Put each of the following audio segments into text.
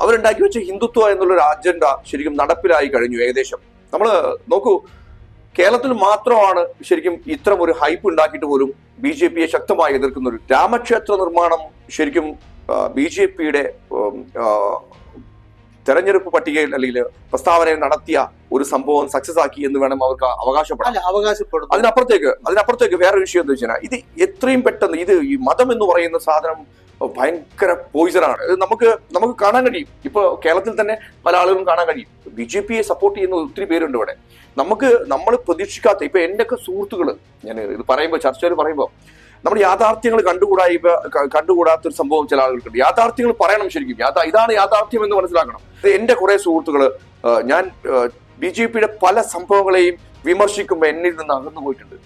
അവരുണ്ടാക്കി വെച്ച ഹിന്ദുത്വ എന്നുള്ളൊരു അജണ്ട ശരിക്കും നടപ്പിലായി കഴിഞ്ഞു ഏകദേശം. നമ്മൾ നോക്കൂ, കേരളത്തിൽ മാത്രമാണ് ശരിക്കും ഇത്തരം ഒരു ഹൈപ്പ് ഉണ്ടാക്കിയിട്ട് പോലും ബി ജെ പിയെ ശക്തമായി എതിർക്കുന്ന ഒരു രാമക്ഷേത്ര നിർമ്മാണം ശരിക്കും ബി ജെ പിയുടെ തെരഞ്ഞെടുപ്പ് പട്ടികയിൽ അല്ലെങ്കിൽ പ്രസ്താവനയിൽ നടത്തിയ ഒരു സംഭവം സക്സസ് ആക്കി എന്ന് വേണം അവർക്ക് അവകാശപ്പെടും. അതിനപ്പുറത്തേക്ക് വേറെ വിഷയം എന്താ വെച്ചാൽ ഇത് എത്രയും പെട്ടെന്ന് ഈ മതം എന്ന് പറയുന്ന സാധനം ഭയങ്കര പോയിസണാണ്. ഇത് നമുക്ക് കാണാൻ കഴിയും. ഇപ്പൊ കേരളത്തിൽ തന്നെ പല ആളുകളും കാണാൻ കഴിയും. ബി ജെ പിയെ സപ്പോർട്ട് ചെയ്യുന്ന ഒത്തിരി പേരുണ്ട് ഇവിടെ. നമ്മൾ പ്രതീക്ഷിക്കാത്ത ഇപ്പൊ എന്റെയൊക്കെ സുഹൃത്തുക്കള്, ഞാൻ ഇത് പറയുമ്പോൾ ചർച്ചയിൽ പറയുമ്പോൾ നമ്മൾ യാഥാർത്ഥ്യങ്ങൾ കണ്ടുകൂടാത്തൊരു സംഭവം ചില ആളുകൾക്കുണ്ട്. യാഥാർത്ഥ്യങ്ങൾ പറയണം ശരിക്കും. ഇതാണ് യാഥാർത്ഥ്യം എന്ന് മനസ്സിലാക്കണം. എന്റെ കുറെ സുഹൃത്തുക്കള് ഞാൻ ബി ജെ പിയുടെ പല സംഭവങ്ങളെയും വിമർശിക്കുമ്പോൾ എന്നിൽ നിന്ന് അകന്നു പോയിട്ടുണ്ട്.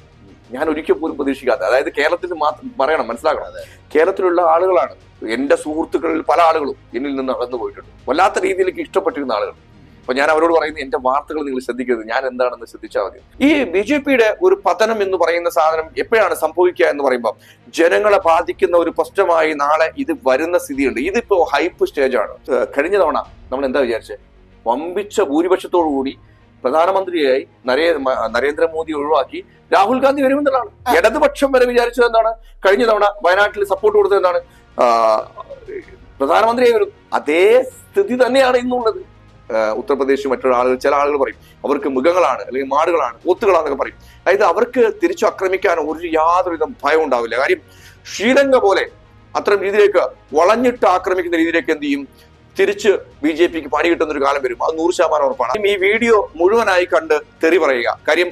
ഞാൻ ഒരിക്കൽ പോലും പ്രതീക്ഷിക്കാത്ത, അതായത് കേരളത്തിൽ മാത്രം പറയണം, മനസ്സിലാക്കണം, കേരളത്തിലുള്ള ആളുകളാണ്. എന്റെ സുഹൃത്തുക്കളിൽ പല ആളുകളും എന്നിൽ നിന്ന് അകന്നു പോയിട്ടുണ്ട്. വല്ലാത്ത രീതിയിലേക്ക് ഇഷ്ടപ്പെട്ടിരുന്ന ആളുകൾ. അപ്പൊ ഞാൻ അവരോട് പറയുന്നത്, എന്റെ വാർത്തകൾ നിങ്ങൾ ശ്രദ്ധിക്കരുത്, ഞാൻ എന്താണെന്ന് ശ്രദ്ധിച്ചാൽ മതി. ഈ ബി ജെ പിയുടെ ഒരു പതനം എന്ന് പറയുന്ന സാധനം എപ്പോഴാണ് സംഭവിക്കുക എന്ന് പറയുമ്പോൾ ജനങ്ങളെ ബാധിക്കുന്ന ഒരു പ്രശ്നമായി നാളെ ഇത് വരുന്ന സ്ഥിതിയുണ്ട്. ഇതിപ്പോ ഹൈപ്പ് സ്റ്റേജാണ്. കഴിഞ്ഞ തവണ നമ്മൾ എന്താ വിചാരിച്ചത്? വമ്പിച്ച ഭൂരിപക്ഷത്തോടു കൂടി പ്രധാനമന്ത്രിയായി നരേന്ദ്രമോദി ഒഴിവാക്കി രാഹുൽ ഗാന്ധി വരുമെന്നുള്ളതാണ്. ഇടതുപക്ഷം വരെ വിചാരിച്ചത് എന്താണ്? കഴിഞ്ഞ തവണ വയനാട്ടിൽ സപ്പോർട്ട് കൊടുത്തത് എന്താണ്? പ്രധാനമന്ത്രിയായി വരും. അതേ സ്ഥിതി തന്നെയാണ് ഇന്നുള്ളത്. ഉത്തർപ്രദേശിൽ മറ്റുള്ള ആളുകൾ, ചില ആളുകൾ പറയും അവർക്ക് മൃഗങ്ങളാണ് അല്ലെങ്കിൽ മാടുകളാണ്, പോത്തുകളാന്നൊക്കെ പറയും. അതായത് അവർക്ക് തിരിച്ചു ആക്രമിക്കാൻ യാതൊരുവിധം ഭയം ഉണ്ടാവില്ല. കാര്യം ശ്രീലങ്ക പോലെ അത്തരം രീതിയിലേക്ക് വളഞ്ഞിട്ട് ആക്രമിക്കുന്ന രീതിയിലേക്ക് എന്ത് ചെയ്യും? തിരിച്ച് ബി ജെ പിക്ക് പണി കിട്ടുന്ന ഒരു കാലം വരും. അത് 100% ഉറപ്പാണ്. ഈ വീഡിയോ മുഴുവനായി കണ്ട് തെറി പറയുക. കാര്യം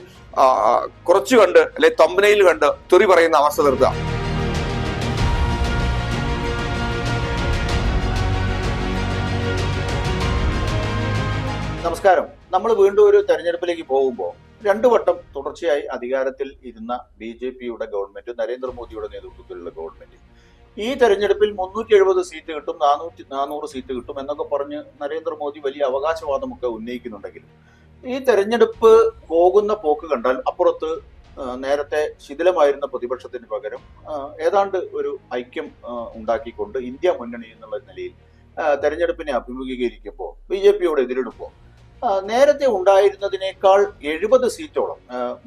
കുറച്ചു കണ്ട് അല്ലെ തമ്പനയിൽ കണ്ട് തെറി പറയുന്ന അവസ്ഥ നിർത്തുക. നമസ്കാരം. നമ്മൾ വീണ്ടും ഒരു തെരഞ്ഞെടുപ്പിലേക്ക് പോകുമ്പോൾ 2 വട്ടം തുടർച്ചയായി അധികാരത്തിൽ ഇരുന്ന ബി ജെ പിയുടെ ഗവൺമെന്റ്, നരേന്ദ്രമോദിയുടെ നേതൃത്വത്തിലുള്ള ഗവൺമെന്റ്, ഈ തെരഞ്ഞെടുപ്പിൽ 370 സീറ്റ് കിട്ടും, 400 സീറ്റ് കിട്ടും എന്നൊക്കെ പറഞ്ഞ് നരേന്ദ്രമോദി വലിയ അവകാശവാദമൊക്കെ ഉന്നയിക്കുന്നുണ്ടെങ്കിലും ഈ തെരഞ്ഞെടുപ്പ് പോകുന്ന പോക്ക് കണ്ടാൽ അപ്പുറത്ത് നേരത്തെ ശിഥിലമായിരുന്ന പ്രതിപക്ഷത്തിന് പകരം ഏതാണ്ട് ഒരു ഐക്യം ഉണ്ടാക്കിക്കൊണ്ട് ഇന്ത്യ മുന്നണി എന്നുള്ള നിലയിൽ തെരഞ്ഞെടുപ്പിനെ അഭിമുഖീകരിക്കുമ്പോൾ ബി ജെ പിയോട് എതിരിടുമ്പോൾ നേരത്തെ ഉണ്ടായിരുന്നതിനേക്കാൾ 70 സീറ്റോളം,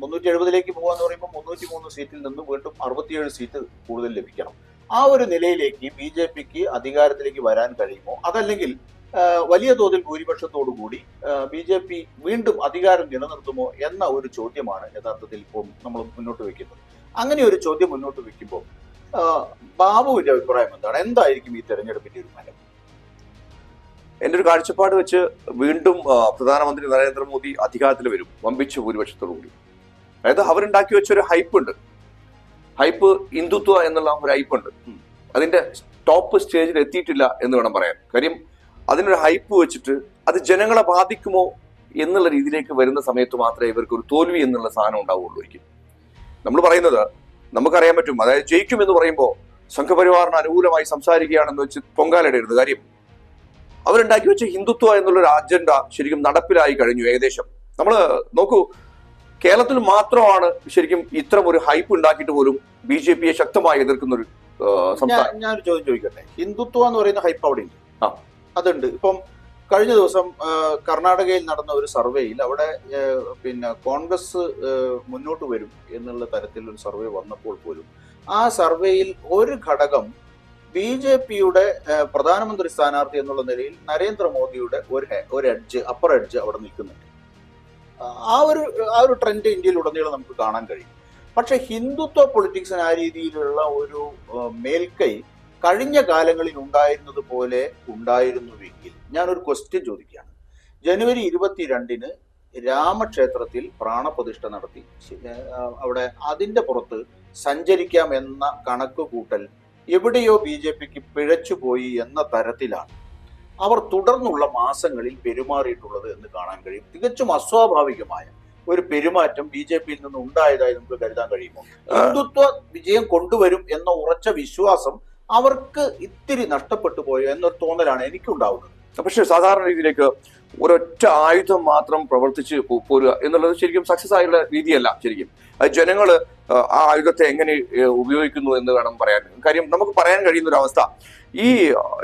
370ലേക്ക് പോകാന്ന് പറയുമ്പോൾ 303 സീറ്റിൽ നിന്ന് വീണ്ടും 67 സീറ്റ് കൂടുതൽ ലഭിക്കണം. ആ ഒരു നിലയിലേക്ക് ബി ജെ പിക്ക് അധികാരത്തിലേക്ക് വരാൻ കഴിയുമോ? അതല്ലെങ്കിൽ വലിയ തോതിൽ ഭൂരിപക്ഷത്തോടു കൂടി ബി ജെ പി വീണ്ടും അധികാരം നിലനിർത്തുമോ എന്ന ഒരു ചോദ്യമാണ് യഥാർത്ഥത്തിൽ ഇപ്പോൾ നമ്മൾ മുന്നോട്ട് വെക്കുന്നത്. അങ്ങനെ ഒരു ചോദ്യം മുന്നോട്ട് വെക്കുമ്പോൾ ബാബുവിന്റെ അഭിപ്രായം എന്താണ്? എന്തായിരിക്കും ഈ തെരഞ്ഞെടുപ്പിന്റെ ഒരു ഫലം? എന്റെ ഒരു കാഴ്ചപ്പാട് വെച്ച് വീണ്ടും പ്രധാനമന്ത്രി നരേന്ദ്രമോദി അധികാരത്തിൽ വരും വമ്പിച്ച ഭൂരിപക്ഷത്തോടു കൂടി. അതായത് അവരുണ്ടാക്കി വെച്ച ഒരു ഹൈപ്പ് ഉണ്ട്. ഹൈപ്പ് ഹിന്ദുത്വ എന്നുള്ള ഒരു ഹൈപ്പ് ഉണ്ട്. അതിന്റെ ടോപ്പ് സ്റ്റേജിൽ എത്തിയിട്ടില്ല എന്ന് വേണം പറയാൻ. കാര്യം അതിനൊരു ഹൈപ്പ് വെച്ചിട്ട് അത് ജനങ്ങളെ ബാധിക്കുമോ എന്നുള്ള രീതിയിലേക്ക് വരുന്ന സമയത്ത് മാത്രമേ ഇവർക്ക് ഒരു തോൽവി എന്നുള്ള സാധനം ഉണ്ടാവുള്ളൂ. നമ്മൾ പറയുന്നത് നമുക്കറിയാൻ പറ്റും. അതായത് ജയിക്കും എന്ന് പറയുമ്പോൾ സംഘപരിവാറിന് അനുകൂലമായി സംസാരിക്കുകയാണെന്ന് വെച്ച് പൊങ്കാലിടരുത്. കാര്യം അവരുണ്ടാക്കി വെച്ച ഹിന്ദുത്വ എന്നുള്ളൊരു അജണ്ട ശരിക്കും നടപ്പിലായി കഴിഞ്ഞു ഏകദേശം. നമ്മൾ നോക്കൂ, കേരളത്തിൽ മാത്രമാണ് ശരിക്കും ഇത്തരം ഒരു ഹൈപ്പ് ഉണ്ടാക്കിയിട്ട് പോലും ബി ജെ പിയെ ശക്തമായി എതിർക്കുന്ന ഒരു സംസ്ഥാനം. ഞാനൊരു ചോദ്യം ചോദിക്കട്ടെ. ഹിന്ദുത്വ എന്ന് പറയുന്ന ഹൈപ്പ് അവിടെ ഉണ്ട്. അതുണ്ട്. ഇപ്പം കഴിഞ്ഞ ദിവസം കർണാടകയിൽ നടന്ന ഒരു സർവേയിൽ അവിടെ കോൺഗ്രസ് മുന്നോട്ട് വരും എന്നുള്ള തരത്തിൽ ഒരു സർവേ വന്നപ്പോൾ പോലും ആ സർവേയിൽ ഒരു ഘടകം ബി ജെ പിയുടെ പ്രധാനമന്ത്രി സ്ഥാനാർത്ഥി എന്നുള്ള നിലയിൽ നരേന്ദ്രമോദിയുടെ ഒരു അപ്പർ എഡ്ജ് അവിടെ നിൽക്കുന്നുണ്ട്. ആ ഒരു ട്രെൻഡ് ഇന്ത്യയിൽ ഉടനീളം നമുക്ക് കാണാൻ കഴിയും. പക്ഷെ ഹിന്ദുത്വ പൊളിറ്റിക്സിന് ആ രീതിയിലുള്ള ഒരു മേൽക്കൈ കഴിഞ്ഞ കാലങ്ങളിൽ ഉണ്ടായിരുന്നത് പോലെ ഉണ്ടായിരുന്നുവെങ്കിൽ ഞാനൊരു ക്വസ്റ്റ്യൻ ചോദിക്കുകയാണ്. ജനുവരി 22-ന് രാമക്ഷേത്രത്തിൽ പ്രാണപ്രതിഷ്ഠ നടത്തി അവിടെ അതിന്റെ പുറത്ത് സഞ്ചരിക്കാം എന്ന കണക്ക് കൂട്ടൽ എവിടെയോ ബി ജെ പിക്ക് പിഴച്ചുപോയി എന്ന തരത്തിലാണ് അവർ തുടർന്നുള്ള മാസങ്ങളിൽ പെരുമാറിയിട്ടുള്ളത് എന്ന് കാണാൻ കഴിയും. തികച്ചും അസ്വാഭാവികമായ ഒരു പെരുമാറ്റം ബി ജെ പിയിൽ നിന്ന് ഉണ്ടായതായി നമുക്ക് കരുതാൻ കഴിയുമോ? ഹിന്ദുത്വ വിജയം കൊണ്ടുവരും എന്ന ഉറച്ച വിശ്വാസം അവർക്ക് ഇത്തിരി നഷ്ടപ്പെട്ടു പോയോ എന്നൊരു തോന്നലാണ് എനിക്കുണ്ടാവുന്നത്. പക്ഷെ സാധാരണ രീതിയിലേക്ക് ഒരൊറ്റ ആയുധം മാത്രം പ്രവർത്തിച്ച് പോരുക എന്നുള്ളത് ശരിക്കും സക്സസ് ആയുള്ള രീതിയല്ല. ശരിക്കും അത് ജനങ്ങള് ആ ആയുധത്തെ എങ്ങനെ ഉപയോഗിക്കുന്നു എന്ന് വേണം പറയാൻ. കാര്യം നമുക്ക് പറയാൻ കഴിയുന്ന ഒരു അവസ്ഥ, ഈ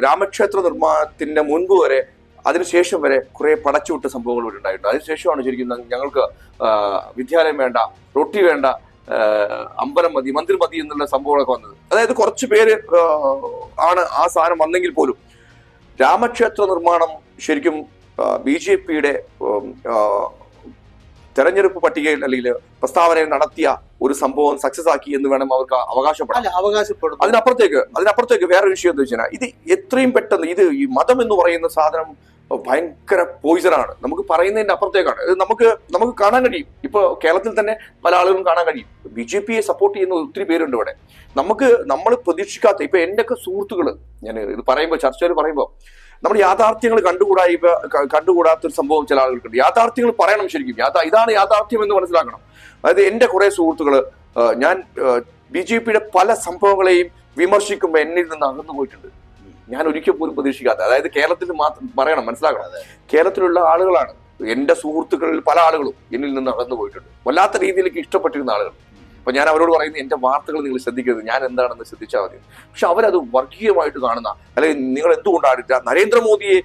രാമക്ഷേത്ര നിർമ്മാണത്തിന്റെ മുൻപ് വരെ അതിനുശേഷം വരെ കുറെ പടച്ചുവിട്ട സംഭവങ്ങൾ ഇവിടെ ഉണ്ടായിട്ടുണ്ട്. അതിനുശേഷമാണ് ശരിക്കും ഞങ്ങൾക്ക് വിദ്യാലയം വേണ്ട, റൊട്ടി വേണ്ട, അമ്പലം മതി, മന്ദിർ മതി എന്നുള്ള സംഭവങ്ങളൊക്കെ വന്നത്. അതായത് കുറച്ചു പേര് ആണ് ആ സാധനം വന്നെങ്കിൽ പോലും രാമക്ഷേത്ര നിർമ്മാണം ശരിക്കും BJPയുടെ തെരഞ്ഞെടുപ്പ് പട്ടികയിൽ അല്ലെങ്കിൽ പ്രസ്താവനയിൽ നടത്തിയ ഒരു സംഭവം സക്സസ് ആക്കി എന്ന് വേണം അവർക്ക് അവകാശപ്പെടും. അതിനപ്പുറത്തേക്ക് വേറെ വിഷയം എന്താ വെച്ചാൽ ഇത് എത്രയും പെട്ടെന്ന് ഈ മതം എന്ന് പറയുന്ന സാധനം ഭയങ്കര പോയിസണാണ്. നമുക്ക് പറയുന്നതിന്റെ അപ്പുറത്തേക്കാണ്. ഇത് നമുക്ക് കാണാൻ കഴിയും. ഇപ്പൊ കേരളത്തിൽ തന്നെ പല ആളുകളും കാണാൻ കഴിയും. BJPയെ സപ്പോർട്ട് ചെയ്യുന്ന ഒത്തിരി പേരുണ്ട് ഇവിടെ. നമ്മൾ പ്രതീക്ഷിക്കാത്ത ഇപ്പൊ എന്റെയൊക്കെ സുഹൃത്തുക്കള്, ഞാൻ ഇത് പറയുമ്പോൾ ചർച്ചയിൽ പറയുമ്പോൾ നമ്മൾ യാഥാർത്ഥ്യങ്ങൾ കണ്ടുകൂടാത്തൊരു സംഭവം ചില ആളുകൾക്കുണ്ട്. യാഥാർത്ഥ്യങ്ങൾ പറയണം ശരിക്കും. ഇതാണ് യാഥാർത്ഥ്യം എന്ന് മനസ്സിലാക്കണം. അതായത് എന്റെ കുറെ സുഹൃത്തുക്കള് ഞാൻ BJPയുടെ പല സംഭവങ്ങളെയും വിമർശിക്കുമ്പോൾ എന്നിൽ നിന്ന് അകന്നു പോയിട്ടുണ്ട്. ഞാൻ ഒരിക്കൽ പോലും പ്രതീക്ഷിക്കാത്ത, അതായത് കേരളത്തിൽ മാത്രം പറയണം, മനസ്സിലാക്കണം, കേരളത്തിലുള്ള ആളുകളാണ് എന്റെ സുഹൃത്തുക്കളിൽ പല ആളുകളും എന്നിൽ നിന്ന് അകന്നു പോയിട്ടുണ്ട്. വല്ലാത്ത രീതിയിലേക്ക് ഇഷ്ടപ്പെട്ടിരുന്ന ആളുകൾ. അപ്പൊ ഞാൻ അവരോട് പറയുന്നത് എന്റെ വാർത്തകൾ നിങ്ങൾ ശ്രദ്ധിക്കരുത്, ഞാൻ എന്താണെന്ന് ശ്രദ്ധിച്ചാൽ മതി. പക്ഷെ അവരത് വർഗീയമായിട്ട് കാണുന്ന, അല്ലെങ്കിൽ നിങ്ങൾ എന്തുകൊണ്ടാണ് നരേന്ദ്രമോദിയെ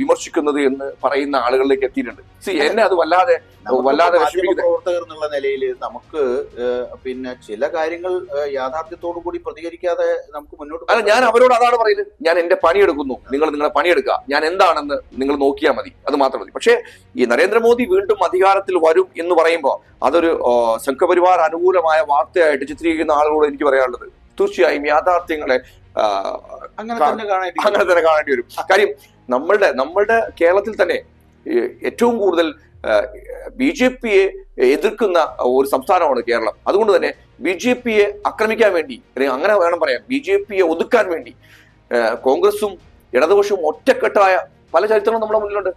വിമർശിക്കുന്നത് എന്ന് പറയുന്ന ആളുകളിലേക്ക് എത്തിയിട്ടുണ്ട്. എന്നെ അത് വല്ലാതെ പ്രവർത്തകർ എന്നുള്ള നിലയിൽ നമുക്ക് പിന്നെ ചില കാര്യങ്ങൾ യാഥാർത്ഥ്യത്തോടു കൂടി പ്രതികരിക്കാതെ നമുക്ക് മുന്നോട്ട്. അല്ല, ഞാൻ അവരോട് അതാണ് പറയുന്നത്. ഞാൻ എന്റെ പണിയെടുക്കുന്നു, നിങ്ങളെ പണിയെടുക്കുക, ഞാൻ എന്താണെന്ന് നിങ്ങൾ നോക്കിയാൽ മതി, അത് മാത്രം മതി. പക്ഷേ ഈ നരേന്ദ്രമോദി വീണ്ടും അധികാരത്തിൽ വരും എന്ന് പറയുമ്പോൾ അതൊരു സംഘപരിവാർ അനുകൂലമായ വാർത്തയായിട്ട് ചിത്രീകരിക്കുന്ന ആളുകളോട് എനിക്ക് പറയാനുള്ളത്, തീർച്ചയായും യാഥാർത്ഥ്യങ്ങളെ അങ്ങനെ തന്നെ കാണേണ്ടി വരും. കാര്യം നമ്മളുടെ കേരളത്തിൽ തന്നെ ഏറ്റവും കൂടുതൽ BJPയെ എതിർക്കുന്ന ഒരു സംസ്ഥാനമാണ് കേരളം. അതുകൊണ്ട് തന്നെ BJPയെ ആക്രമിക്കാൻ വേണ്ടി, അല്ലെങ്കിൽ അങ്ങനെ വേണം പറയാം, BJPയെ ഒതുക്കാൻ വേണ്ടി കോൺഗ്രസും ഇടതുപക്ഷവും ഒറ്റക്കെട്ടായ പല ചരിത്രങ്ങളും നമ്മുടെ മുന്നിലുണ്ട്.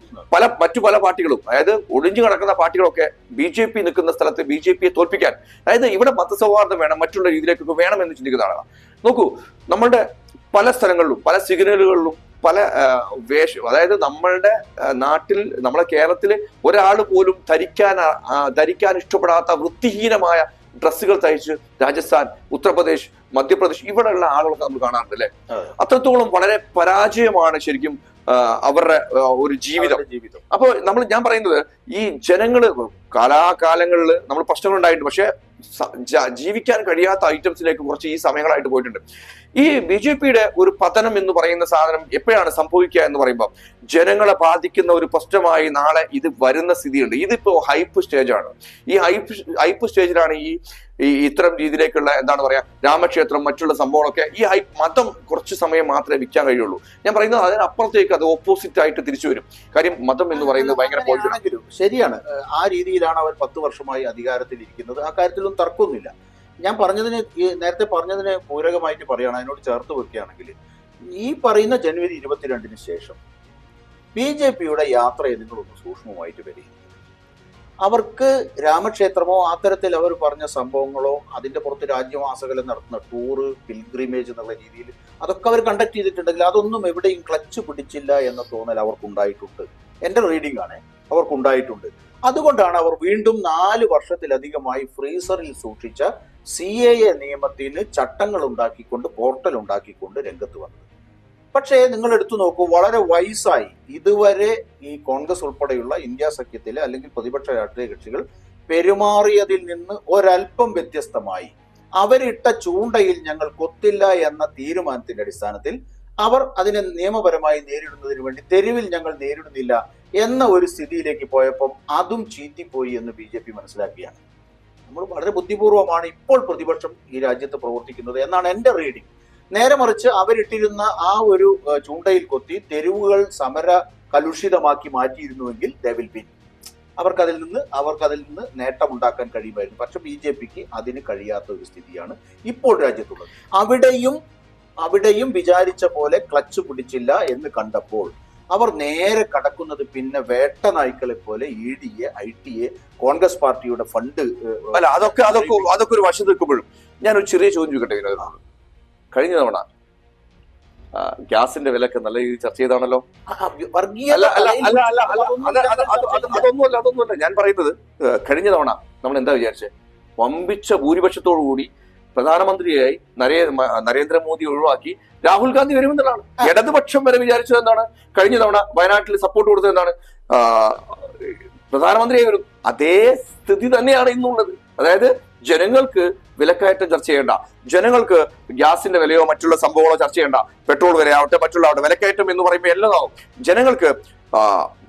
മറ്റു പല പാർട്ടികളും, അതായത് ഒളിഞ്ഞു കിടക്കുന്ന പാർട്ടികളൊക്കെ BJP നിൽക്കുന്ന സ്ഥലത്ത് BJPയെ തോൽപ്പിക്കാൻ, അതായത് ഇവിടെ മതസൗഹാർദ്ദം വേണം, മറ്റുള്ള രീതിയിലേക്കൊക്കെ വേണം എന്ന് ചിന്തിക്കുന്ന ആളാണ്. നോക്കൂ, നമ്മളുടെ പല സ്ഥലങ്ങളിലും പല സിഗ്നലുകളിലും പല അതായത് നമ്മളുടെ നാട്ടിൽ, നമ്മളെ കേരളത്തില് ഒരാൾ പോലും ധരിക്കാൻ ഇഷ്ടപ്പെടാത്ത വൃത്തിഹീനമായ ഡ്രസ്സുകൾ തയ്ച്ച് രാജസ്ഥാൻ, ഉത്തർപ്രദേശ്, മധ്യപ്രദേശ് ഇവിടെയുള്ള ആളുകളൊക്കെ നമ്മൾ കാണാറുണ്ട് അല്ലെ. അത്രത്തോളം വളരെ പരാജയമാണ് ശരിക്കും അവരുടെ ഒരു ജീവിതം. അപ്പൊ ഞാൻ പറയുന്നത്, ഈ ജനങ്ങള് കാലാകാലങ്ങളിൽ നമ്മൾ പ്രശ്നങ്ങൾ ഉണ്ടായിട്ടുണ്ട്, പക്ഷെ ജീവിക്കാൻ കഴിയാത്ത ഐറ്റംസിലേക്ക് കുറച്ച് ഈ സമയങ്ങളായിട്ട് പോയിട്ടുണ്ട്. ഈ BJPയുടെ ഒരു പതനം എന്ന് പറയുന്ന സാധനം എപ്പോഴാണ് സംഭവിക്കുക എന്ന് പറയുമ്പോൾ, ജനങ്ങളെ ബാധിക്കുന്ന ഒരു പ്രശ്നമായി നാളെ ഇത് വരുന്ന സ്ഥിതിയുണ്ട്. ഇതിപ്പോ ഹൈപ്പ് സ്റ്റേജാണ്. ഈ ഹൈപ്പ് സ്റ്റേജിലാണ് ഈ ഇത്തരം രീതിയിലേക്കുള്ള എന്താണ് പറയാ, രാമക്ഷേത്രം, മറ്റുള്ള സംഭവങ്ങളൊക്കെ ഈ മതം കുറച്ച് സമയം മാത്രമേ വിൽക്കാൻ കഴിയുള്ളൂ. ഞാൻ പറയുന്നത് അതിനപ്പുറത്തേക്ക് അത് ഓപ്പോസിറ്റ് ആയിട്ട് തിരിച്ചു വരും. കാര്യം മതം എന്ന് പറയുന്നത് ഭയങ്കര പോയിന്റ്. ശരിയാണ്. ആ രീതിയിലാണ് അവർ 10 വർഷമായി അധികാരത്തിൽ ഇരിക്കുന്നത്. ആ കാര്യത്തിലൊന്നും തർക്കമൊന്നുമില്ല. ഞാൻ നേരത്തെ പറഞ്ഞതിന് പൂരകമായിട്ട് പറയുകയാണ്, അതിനോട് ചേർത്ത് വെക്കുകയാണെങ്കിൽ, ഈ പറയുന്ന ജനുവരി 22-ന് ശേഷം BJPയുടെ യാത്രയെ നിങ്ങളൊന്ന് സൂക്ഷ്മമായിട്ട് വരിക. അവർക്ക് രാമക്ഷേത്രമോ അത്തരത്തിൽ അവർ പറഞ്ഞ സംഭവങ്ങളോ, അതിന്റെ പുറത്ത് രാജ്യമാസകലം നടത്തുന്ന ടൂറ്, പിൽഗ്രിമേജ് എന്നുള്ള രീതിയിൽ അതൊക്കെ അവർ കണ്ടക്ട് ചെയ്തിട്ടുണ്ടെങ്കിൽ അതൊന്നും എവിടെയും ക്ലച്ച് പിടിച്ചില്ല എന്ന തോന്നൽ അവർക്കുണ്ടായിട്ടുണ്ട്. എന്റെ റീഡിംഗ് ആണ്, അവർക്കുണ്ടായിട്ടുണ്ട്. അതുകൊണ്ടാണ് അവർ വീണ്ടും 4 വർഷത്തിലധികമായി ഫ്രീസറിൽ സൂക്ഷിച്ച CAA നിയമത്തിന് ചട്ടങ്ങൾ ഉണ്ടാക്കിക്കൊണ്ട്, പോർട്ടൽ ഉണ്ടാക്കിക്കൊണ്ട് രംഗത്ത് വന്നത്. പക്ഷേ നിങ്ങൾ എടുത്തു നോക്കൂ, വളരെ വൈസായി ഇതുവരെ ഈ കോൺഗ്രസ് ഉൾപ്പെടെയുള്ള ഇന്ത്യ സഖ്യത്തിലെ അല്ലെങ്കിൽ പ്രതിപക്ഷ രാഷ്ട്രീയ കക്ഷികൾ പെരുമാറിയതിൽ നിന്ന് ഒരല്പം വ്യത്യസ്തമായി അവരിട്ട ചൂണ്ടയിൽ ഞങ്ങൾ കൊത്തില്ല എന്ന തീരുമാനത്തിന്റെ അടിസ്ഥാനത്തിൽ അവർ അതിനെ നിയമപരമായി നേരിടുന്നതിന് വേണ്ടി തെരുവിൽ ഞങ്ങൾ നേരിടുന്നില്ല എന്ന ഒരു സ്ഥിതിയിലേക്ക് പോയപ്പോൾ അതും ചീറ്റിപ്പോയി എന്ന് BJP മനസ്സിലാക്കിയാണ്. നമ്മൾ വളരെ ബുദ്ധിപൂർവമാണ് ഇപ്പോൾ പ്രതിപക്ഷം ഈ രാജ്യത്ത് പ്രവർത്തിക്കുന്നത് എന്നാണ് എൻ്റെ റീഡിംഗ്. നേരെ മറിച്ച് അവരിട്ടിരുന്ന ആ ഒരു ചൂണ്ടയിൽ കൊത്തി തെരുവുകൾ സമര കലുഷിതമാക്കി മാറ്റിയിരുന്നുവെങ്കിൽ ദേ വിൽ വിൻ. അവർക്കതിൽ നിന്ന് നേട്ടമുണ്ടാക്കാൻ കഴിയുമായിരുന്നു. പക്ഷെ BJPക്ക് അതിന് കഴിയാത്ത ഒരു സ്ഥിതിയാണ് ഇപ്പോൾ രാജ്യത്തുള്ളത്. അവിടെയും വിചാരിച്ച പോലെ ക്ലച്ച് പിടിച്ചില്ല എന്ന് കണ്ടപ്പോൾ അവർ നേരെ കടക്കുന്നത് പിന്നെ വേട്ട നായ്ക്കളെ പോലെ EDയെ, ITയെ, കോൺഗ്രസ് പാർട്ടിയുടെ ഫണ്ട്, അല്ല അതൊക്കെ ഒരു വശം നിൽക്കുമ്പോഴും ഞാനൊരു ചെറിയ ചോദ്യം ചോദിക്കട്ടെ. കഴിഞ്ഞ തവണ ഗ്യാസിന്റെ വിലക്ക് നല്ല രീതിയിൽ ചർച്ച ചെയ്താണല്ലോ. അതൊന്നുമല്ല ഞാൻ പറയുന്നത്. കഴിഞ്ഞ തവണ നമ്മൾ എന്താ വിചാരിച്ചേ, വമ്പിച്ച ഭൂരിപക്ഷത്തോടു കൂടി പ്രധാനമന്ത്രിയായി നരേന്ദ്രമോദി ഒഴിവാക്കി രാഹുൽ ഗാന്ധി വരുമെന്നുള്ളതാണ്. ഇടതുപക്ഷം വരെ വിചാരിച്ചത് എന്താണ്? കഴിഞ്ഞ തവണ വയനാട്ടിൽ സപ്പോർട്ട് കൊടുത്തത് എന്താണ്? പ്രധാനമന്ത്രിയായി വരും. അതേ സ്ഥിതി തന്നെയാണ് ഇന്നുള്ളത്. അതായത് ജനങ്ങൾക്ക് വിലക്കയറ്റം ചർച്ച ചെയ്യേണ്ട, ജനങ്ങൾക്ക് ഗ്യാസിന്റെ വിലയോ മറ്റുള്ള സംഭവങ്ങളോ ചർച്ച ചെയ്യേണ്ട, പെട്രോൾ വിലയാവട്ടെ മറ്റുള്ള വിലക്കയറ്റം എന്ന് പറയുമ്പോൾ എല്ലാം ജനങ്ങൾക്ക്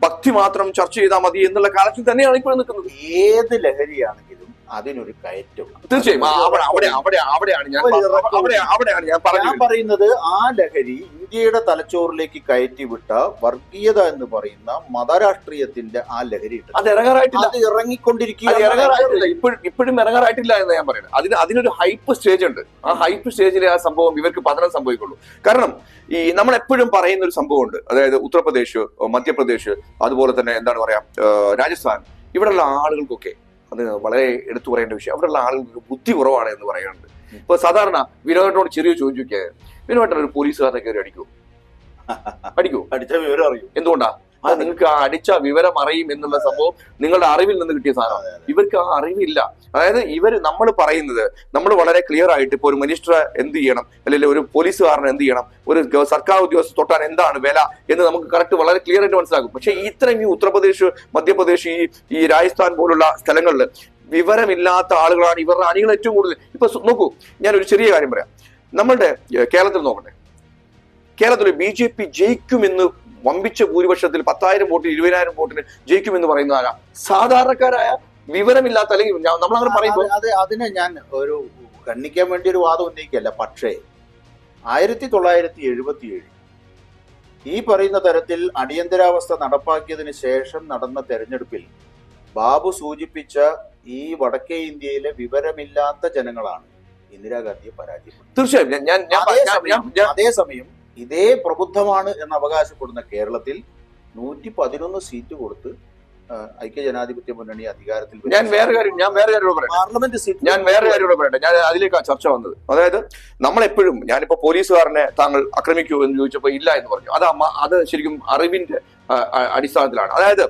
ഭക്തി മാത്രം ചർച്ച ചെയ്താൽ മതി എന്നുള്ള കാലത്തിൽ തന്നെയാണ് ഇപ്പോൾ നിൽക്കുന്നത്. ഏത് ലഹരിയാണെങ്കിലും അതിനൊരു കയറ്റം തീർച്ചയായും അവിടെയാണ് ഞാൻ പറയുന്നത്. ആ ലഹരി ഇന്ത്യയുടെ തലച്ചോറിലേക്ക് കയറ്റിവിട്ട വർഗീയത എന്ന് പറയുന്ന മതരാഷ്ട്രീയത്തിന്റെ ആ ലഹരി അത് ഇറങ്ങാറായിട്ടില്ല, അത് ഇറങ്ങിക്കൊണ്ടിരിക്കുക, ഇപ്പോഴും ഇറങ്ങാറായിട്ടില്ല എന്ന് ഞാൻ പറയുന്നത്. അതിനൊരു ഹൈപ്പ് സ്റ്റേജ് ഉണ്ട്. ആ ഹൈപ്പ് സ്റ്റേജിലെ ആ സംഭവം ഇവർക്ക് പതനം സംഭവിക്കുള്ളൂ. കാരണം ഈ നമ്മൾ എപ്പോഴും പറയുന്ന ഒരു സംഭവമുണ്ട്. അതായത് ഉത്തർപ്രദേശ്, മധ്യപ്രദേശ്, അതുപോലെ തന്നെ എന്താണ് പറയാ രാജസ്ഥാൻ, ഇവിടെയുള്ള ആളുകൾക്കൊക്കെ അത് വളരെ എടുത്തു പറയേണ്ട വിഷയം. അവിടെയുള്ള ആളുകൾക്ക് ബുദ്ധി കുറവാണ് എന്ന് പറയുന്നുണ്ട്. ഇപ്പൊ സാധാരണ വിനോദനോട് ചെറിയ ചോദിച്ചു, വിനോദൻ ഒരു പോലീസുകാരനെ കയറി അടിക്കൂ? അടിച്ച വിവരം അറിയും. എന്തുകൊണ്ടാ? അത് നിങ്ങൾക്ക് ആ അടിച്ച വിവരം അറിയും എന്നുള്ള സംഭവം നിങ്ങളുടെ അറിവിൽ നിന്ന് കിട്ടിയ സാധനം. ഇവർക്ക് ആ അറിവില്ല. അതായത് നമ്മൾ പറയുന്നത് നമ്മൾ വളരെ ക്ലിയർ ആയിട്ട് ഇപ്പൊ ഒരു മിനിസ്റ്റർ എന്ത് ചെയ്യണം, അല്ലെങ്കിൽ ഒരു പോലീസുകാരൻ എന്ത് ചെയ്യണം, ഒരു സർക്കാർ ഉദ്യോഗസ്ഥ തൊട്ടാൻ എന്താണ് വില എന്ന് നമുക്ക് കറക്റ്റ് വളരെ ക്ലിയർ ആയിട്ട് മനസ്സിലാക്കും. പക്ഷെ ഇത്രയും ഈ ഉത്തർപ്രദേശ്, മധ്യപ്രദേശ്, ഈ രാജസ്ഥാൻ പോലുള്ള സ്ഥലങ്ങളിൽ വിവരമില്ലാത്ത ആളുകളാണ് ഇവരുടെ അണികൾ ഏറ്റവും കൂടുതൽ. ഇപ്പൊ നോക്കൂ, ഞാനൊരു ചെറിയ കാര്യം പറയാം. നമ്മളുടെ കേരളത്തിൽ നോക്കട്ടെ, കേരളത്തിൽ BJP ജയിക്കുമെന്ന് വമ്പിച്ച ഭൂരിപക്ഷത്തിൽ 10,000 വോട്ടിന് 20,000 വോട്ടിന് ജയിക്കുമെന്ന് പറയുന്ന ആരാ? സാധാരണക്കാരായ വിവരമില്ലാത്ത, അല്ലെങ്കിൽ നമ്മളങ്ങനെ പറയുമ്പോൾ അതിനെ ഞാൻ ഒരു ഖണ്ഡിക്കാൻ വേണ്ടി ഒരു വാദം ഉന്നയിക്കല്ല. പക്ഷേ 1977 ഈ പറയുന്ന തരത്തിൽ അടിയന്തരാവസ്ഥ നടപ്പാക്കിയതിന് ശേഷം നടന്ന തെരഞ്ഞെടുപ്പിൽ ബാബു സൂചിപ്പിച്ച ഈ വടക്കേ ഇന്ത്യയിലെ വിവരമില്ലാത്ത ജനങ്ങളാണ് ഇന്ദിരാഗാന്ധിയെ പരാജയപ്പെടുന്നത്. തീർച്ചയായും. അതേസമയം ഇതേ പ്രബുദ്ധമാണ് എന്ന് അവകാശപ്പെടുന്ന കേരളത്തിൽ 111 സീറ്റ് കൊടുത്ത് ഐക്യജനാധിപത്യ മുന്നണി അധികാരത്തിൽ. ഞാൻ വേറെ കാര്യം പാർലമെന്റ് സീറ്റ് ഞാൻ പറയട്ടെ. ഞാൻ അതിലേക്കാണ് ചർച്ച വന്നത്. അതായത് നമ്മളെപ്പോഴും, ഞാനിപ്പോ പോലീസുകാരനെ താങ്കൾ ആക്രമിക്കൂ എന്ന് ചോദിച്ചപ്പോ ഇല്ല എന്ന് പറഞ്ഞു. അത് ശരിക്കും അറിവിന്റെ അടിസ്ഥാനത്തിലാണ്. അതായത്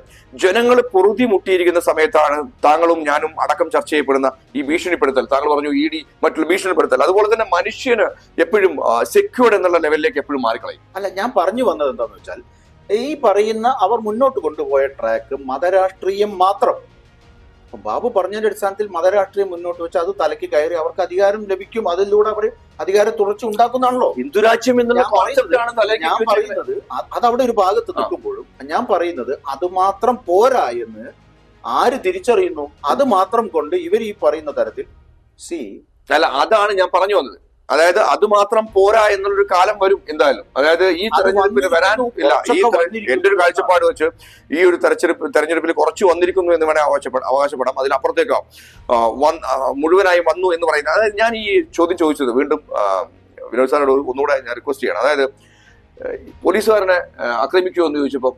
ജനങ്ങൾ പൊറുതി മുട്ടിയിരിക്കുന്ന സമയത്താണ് താങ്കളും ഞാനും അടക്കം ചർച്ച ചെയ്യപ്പെടുന്ന ഈ ഭീഷണിപ്പെടുത്തൽ. താങ്കൾ പറഞ്ഞു ED മറ്റുള്ള ഭീഷണിപ്പെടുത്തൽ. അതുപോലെ തന്നെ മനുഷ്യന് എപ്പോഴും സെക്യൂർഡ് എന്നുള്ള ലെവലിലേക്ക് എപ്പോഴും മാറിക്കളയും. അല്ല, ഞാൻ പറഞ്ഞു വന്നത് എന്താന്ന് വെച്ചാൽ, ഈ പറയുന്ന അവർ മുന്നോട്ട് കൊണ്ടുപോയ ട്രാക്ക് മതരാഷ്ട്രീയം മാത്രം. ബാബു പറഞ്ഞതിന്റെ അടിസ്ഥാനത്തിൽ മതരാഷ്ട്രീയം മുന്നോട്ട് വെച്ചാൽ അത് തലയ്ക്ക് കയറി അവർക്ക് അധികാരം ലഭിക്കും, അതിലൂടെ അവർ അധികാരം തുടർച്ച ഉണ്ടാക്കുന്നതാണല്ലോ ഹിന്ദുരാജ്യം എന്നുള്ള കോൺസെപ്റ്റാണ് ഞാൻ പറയുന്നത്. അതവിടെ ഒരു ഭാഗത്ത് നിൽക്കുമ്പോഴും ഞാൻ പറയുന്നത് അത് മാത്രം പോരാ എന്ന് ആര് തിരിച്ചറിയുന്നു, അത് മാത്രം കൊണ്ട് ഇവർ ഈ പറയുന്ന തരത്തിൽ അതാണ് ഞാൻ പറഞ്ഞു വന്നത്. അതായത് അത് മാത്രം പോരാ എന്നുള്ളൊരു കാലം വരും എന്തായാലും. അതായത് ഈ തെരഞ്ഞെടുപ്പിൽ വരാൻ ഇല്ല. എന്റെ ഒരു കാഴ്ചപ്പാട് വെച്ച് ഈ ഒരു തെരഞ്ഞെടുപ്പിൽ കുറച്ച് വന്നിരിക്കുന്നു എന്ന് വേണേൽ അവകാശപ്പെടാം. അതിനപ്പുറത്തേക്കോ മുഴുവനായി വന്നു എന്ന് പറയുന്നത്. അതായത് ഞാൻ ഈ ചോദ്യം ചോദിച്ചത് വീണ്ടും വിനോദ് സാറിനോട് ഒന്നുകൂടെ ഞാൻ റിക്വസ്റ്റ് ചെയ്യണം. അതായത് പോലീസുകാരനെ ആക്രമിക്കുമോ എന്ന് ചോദിച്ചപ്പോൾ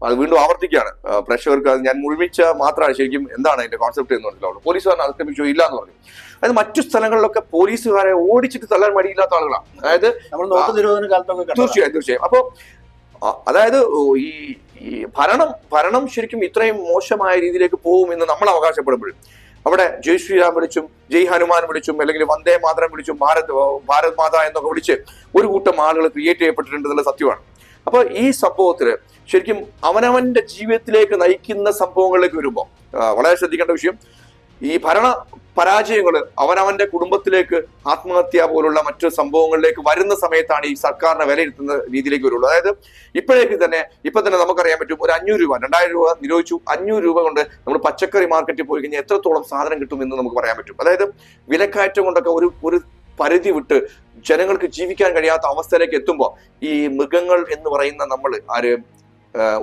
അത് വീണ്ടും ആവർത്തിക്കുകയാണ് പ്രേക്ഷകർക്ക്. അത് ഞാൻ മുഴുമിച്ച മാത്രമാണ് ശരിക്കും എന്താണ് അതിന്റെ കോൺസെപ്റ്റ് എന്ന് മനസ്സിലാവുള്ളൂ. പോലീസുകാരനെ ആക്രമിച്ചോ ഇല്ല എന്ന് പറഞ്ഞു. അതായത് മറ്റു സ്ഥലങ്ങളിലൊക്കെ പോലീസുകാരെ ഓടിച്ചിട്ട് തള്ളാൻ മടിയില്ലാത്ത ആളുകളാണ്. അതായത് തീർച്ചയായും. അപ്പൊ അതായത് ഈ ഭരണം ശരിക്കും ഇത്രയും മോശമായ രീതിയിലേക്ക് പോകുമെന്ന് നമ്മൾ അവകാശപ്പെടുമ്പോഴും അവിടെ ജയ് ശ്രീറാം വിളിച്ചും ജയ് ഹനുമാൻ വിളിച്ചും അല്ലെങ്കിൽ വന്ദേ മാതരം വിളിച്ചും ഭാരത് മാത എന്നൊക്കെ വിളിച്ച് ഒരു കൂട്ടം ആളുകൾ ക്രിയേറ്റ് ചെയ്യപ്പെട്ടിട്ടുണ്ട് എന്നുള്ള സത്യമാണ്. അപ്പൊ ഈ സംഭവത്തില് ശരിക്കും അവനവന്റെ ജീവിതത്തിലേക്ക് നയിക്കുന്ന സംഭവങ്ങളിലേക്ക് വരുമ്പോൾ വളരെ ശ്രദ്ധിക്കേണ്ട വിഷയം, ഈ ഭരണ പരാജയങ്ങൾ അവനവന്റെ കുടുംബത്തിലേക്ക് ആത്മഹത്യ പോലുള്ള മറ്റു സംഭവങ്ങളിലേക്ക് വരുന്ന സമയത്താണ് ഈ സർക്കാരിനെ വിലയിരുത്തുന്ന രീതിയിലേക്ക് വരുള്ളൂ. അതായത് ഇപ്പൊ തന്നെ നമുക്കറിയാൻ പറ്റും, ഒരു 500 രൂപ 2000 രൂപ നിരോധിച്ചു. 500 രൂപ കൊണ്ട് നമ്മൾ പച്ചക്കറി മാർക്കറ്റിൽ പോയി കഴിഞ്ഞാൽ എത്രത്തോളം സാധനം കിട്ടും എന്ന് നമുക്ക് പറയാൻ പറ്റും. അതായത് വിലക്കയറ്റം കൊണ്ടൊക്കെ ഒരു പരിധി വിട്ട് ജനങ്ങൾക്ക് ജീവിക്കാൻ കഴിയാത്ത അവസ്ഥയിലേക്ക് എത്തുമ്പോൾ ഈ മൃഗങ്ങൾ എന്ന് പറയുന്ന നമ്മൾ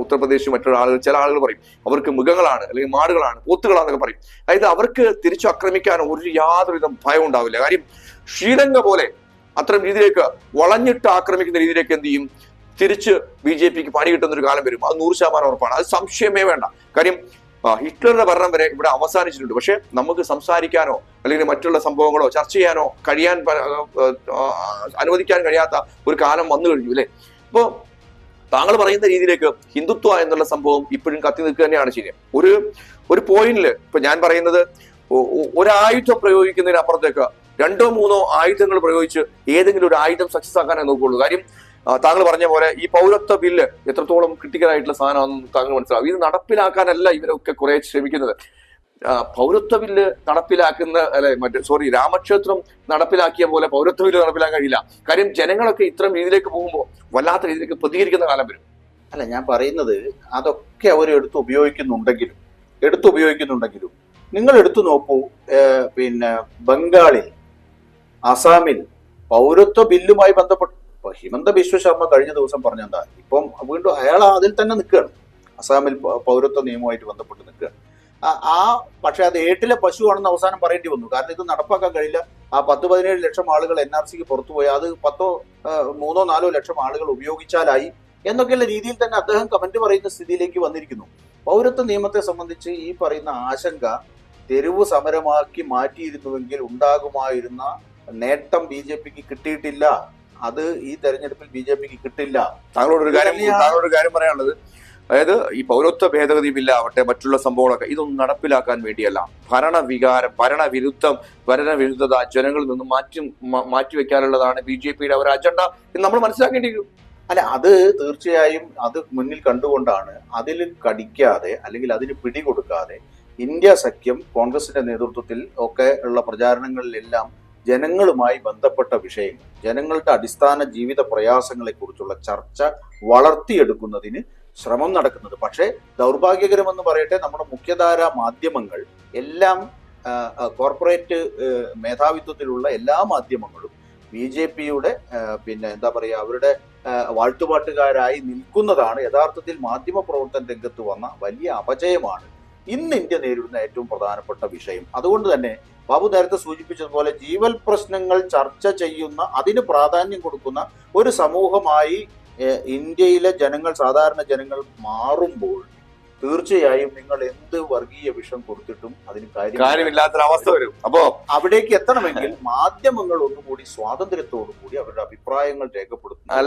ഉത്തർപ്രദേശ് മറ്റുള്ള ആളുകൾ, ചില ആളുകൾ പറയും അവർക്ക് മൃഗങ്ങളാണ് അല്ലെങ്കിൽ മാടുകളാണ് പോത്തുകളാന്നൊക്കെ പറയും. അതായത് അവർക്ക് തിരിച്ചു ആക്രമിക്കാൻ യാതൊരുവിധ ഭയം ഉണ്ടാവില്ല. കാര്യം ശ്രീലങ്ക പോലെ അത്തരം രീതിയിലേക്ക് വളഞ്ഞിട്ട് ആക്രമിക്കുന്ന രീതിയിലേക്ക് എന്ത് ചെയ്യും, തിരിച്ച് BJPക്ക് പണി കിട്ടുന്ന ഒരു കാലം വരും. അത് 100% ഉറപ്പാണ്. അത് സംശയമേ വേണ്ട. കാര്യം ഹിറ്റ്ലറുടെ ഭരണം വരെ ഇവിടെ അവസാനിച്ചിട്ടുണ്ട്. പക്ഷെ നമുക്ക് സംസാരിക്കാനോ അല്ലെങ്കിൽ മറ്റുള്ള സംഭവങ്ങളോ ചർച്ച ചെയ്യാനോ അനുവദിക്കാൻ കഴിയാത്ത ഒരു കാലം വന്നു കഴിഞ്ഞു അല്ലെ. ഇപ്പോ താങ്കൾ പറയുന്ന രീതിയിലേക്ക് ഹിന്ദുത്വ എന്നുള്ള സംഭവം ഇപ്പോഴും കത്തി നിൽക്കുക തന്നെയാണ് ശരിയും. ഒരു പോയിന്റില് ഇപ്പൊ ഞാൻ പറയുന്നത് ഒരായുധം പ്രയോഗിക്കുന്നതിന് അപ്പുറത്തേക്ക് 2 or 3 ആയുധങ്ങൾ പ്രയോഗിച്ച് ഏതെങ്കിലും ഒരു ആയുധം സക്സസ് ആക്കാനേ നോക്കുകയുള്ളൂ. കാര്യം താങ്കൾ പറഞ്ഞ പോലെ ഈ പൗരത്വ ബില്ല് എത്രത്തോളം ക്രിട്ടിക്കലായിട്ടുള്ള സാധനമാണെന്ന് താങ്കൾ മനസ്സിലാവും. ഇത് നടപ്പിലാക്കാനല്ല ഇവരൊക്കെ കുറെ ശ്രമിക്കുന്നത്. പൗരത്വ ബില്ല് നടപ്പിലാക്കുന്ന രാമക്ഷേത്രം നടപ്പിലാക്കിയ പോലെ പൗരത്വ ബില്ല് നടപ്പിലാക്കാൻ കഴിയില്ല. കാര്യം ജനങ്ങളൊക്കെ ഇത്തരം രീതിയിലേക്ക് പോകുമ്പോൾ വല്ലാത്ത രീതിയിലേക്ക് പ്രതികരിക്കുന്ന കാലം വരും. അല്ല, ഞാൻ പറയുന്നത് അതൊക്കെ അവർ എടുത്ത് ഉപയോഗിക്കുന്നുണ്ടെങ്കിലും നിങ്ങൾ എടുത്തു നോക്കൂ. ബംഗാളിൽ, അസാമിൽ പൗരത്വ ബില്ലുമായി ബന്ധപ്പെട്ട് ഹിമന്ത ബിശ്വ ശർമ്മ കഴിഞ്ഞ ദിവസം പറഞ്ഞെന്താ, ഇപ്പം വീണ്ടും അയാൾ അതിൽ തന്നെ നിൽക്കുകയാണ്. അസാമിൽ പൗരത്വ നിയമവുമായിട്ട് ബന്ധപ്പെട്ട് നിൽക്കുകയാണ്. പക്ഷെ അത് ഏട്ടിലെ പശുവാണെന്ന് അവസാനം പറയേണ്ടി വന്നു. കാരണം ഇത് നടപ്പാക്കാൻ കഴിയില്ല. ആ 10-17 ലക്ഷം ആളുകൾ NRCക്ക് പുറത്തുപോയി, അത് 3-4 ലക്ഷം ആളുകൾ ഉപയോഗിച്ചാലായി എന്നൊക്കെയുള്ള രീതിയിൽ തന്നെ അദ്ദേഹം കമന്റ് പറയുന്ന സ്ഥിതിയിലേക്ക് വന്നിരിക്കുന്നു. പൗരത്വ നിയമത്തെ സംബന്ധിച്ച് ഈ പറയുന്ന ആശങ്ക തെരുവ് സമരമാക്കി മാറ്റിയിരുന്നുവെങ്കിൽ ഉണ്ടാകുമായിരുന്ന നേട്ടം BJPക്ക് കിട്ടിയിട്ടില്ല. അത് ഈ തെരഞ്ഞെടുപ്പിൽ BJPക്ക് കിട്ടില്ല. താങ്കളോടൊരു കാര്യം പറയാനുള്ളത്, അതായത് ഈ പൗരത്വ ഭേദഗതി ബില്ലാവട്ടെ മറ്റുള്ള സംഭവങ്ങളൊക്കെ ഇതൊന്നും നടപ്പിലാക്കാൻ വേണ്ടിയല്ല. ഭരണവിരുദ്ധത ജനങ്ങളിൽ നിന്നും മാറ്റിവെക്കാനുള്ളതാണ് BJPയുടെ ഒരു അജണ്ട എന്ന് നമ്മൾ മനസ്സിലാക്കേണ്ടിയിരിക്കും. അല്ല, അത് തീർച്ചയായും അത് മുന്നിൽ കണ്ടുകൊണ്ടാണ് അതിൽ കടിക്കാതെ അല്ലെങ്കിൽ അതിന് പിടികൊടുക്കാതെ ഇന്ത്യ സഖ്യം കോൺഗ്രസിന്റെ നേതൃത്വത്തിൽ ഒക്കെ ഉള്ള പ്രചാരണങ്ങളിലെല്ലാം ജനങ്ങളുമായി ബന്ധപ്പെട്ട വിഷയങ്ങൾ, ജനങ്ങളുടെ അടിസ്ഥാന ജീവിത പ്രയാസങ്ങളെ കുറിച്ചുള്ള ചർച്ച വളർത്തിയെടുക്കുന്നതിന് ശ്രമം നടക്കുന്നത്. പക്ഷേ ദൗർഭാഗ്യകരമെന്ന് പറയട്ടെ, നമ്മുടെ മുഖ്യധാര മാധ്യമങ്ങൾ എല്ലാം കോർപ്പറേറ്റ് മേധാവിത്വത്തിലുള്ള എല്ലാ മാധ്യമങ്ങളും BJPയുടെ അവരുടെ വാഴ്ത്തുപാട്ടുകാരായി നിൽക്കുന്നതാണ് യഥാർത്ഥത്തിൽ മാധ്യമ പ്രവർത്തന രംഗത്ത് വന്ന വലിയ അപജയമാണ് ഇന്ന് ഇന്ത്യ നേരിടുന്ന ഏറ്റവും പ്രധാനപ്പെട്ട വിഷയം. അതുകൊണ്ട് തന്നെ ബാബു നേരത്തെ സൂചിപ്പിച്ചതുപോലെ ജീവൽ പ്രശ്നങ്ങൾ ചർച്ച ചെയ്യുന്ന, അതിന് പ്രാധാന്യം കൊടുക്കുന്ന ഒരു സമൂഹമായി ഇന്ത്യയിലെ സാധാരണ ജനങ്ങൾ മാറുമ്പോൾ തീർച്ചയായും നിങ്ങൾ എന്ത് വർഗീയ വിഷം കൊടുത്തിട്ടും അതിന് കാര്യമില്ലാത്തൊരവസ്ഥ വരും. അപ്പോ അവിടേക്ക് എത്തണമെങ്കിൽ മാധ്യമങ്ങൾ ഒന്നുകൂടി സ്വാതന്ത്ര്യത്തോടു കൂടി അവരുടെ അഭിപ്രായങ്ങൾ രേഖപ്പെടുത്തുന്ന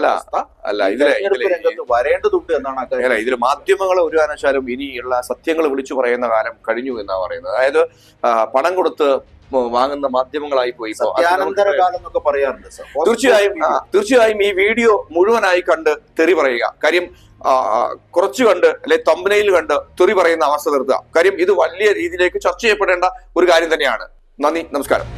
രംഗത്ത് വരേണ്ടതുണ്ട് എന്നാണ് ഇതിൽ മാധ്യമങ്ങൾ ഒരു കാരണവശാലും ഇനിയുള്ള സത്യങ്ങൾ വിളിച്ചു പറയുന്ന കാലം കഴിഞ്ഞു എന്നാണ് പറയുന്നത്. അതായത് പണം കൊടുത്ത് വാങ്ങുന്ന മാധ്യമങ്ങളായി പോയി. സത്യാനന്തര കാലം എന്നൊക്കെ പറയാറുണ്ട്. തീർച്ചയായും ഈ വീഡിയോ മുഴുവനായി കണ്ട് തെറി പറയുക. കാര്യം കുറച്ചു കണ്ട് അല്ലെ തമ്പനയിൽ കണ്ട് തെറി പറയുന്ന അവസ്ഥ നിർത്തുക. കാര്യം ഇത് വലിയ രീതിയിലേക്ക് ചർച്ച ചെയ്യപ്പെടേണ്ട ഒരു കാര്യം തന്നെയാണ്. നന്ദി, നമസ്കാരം.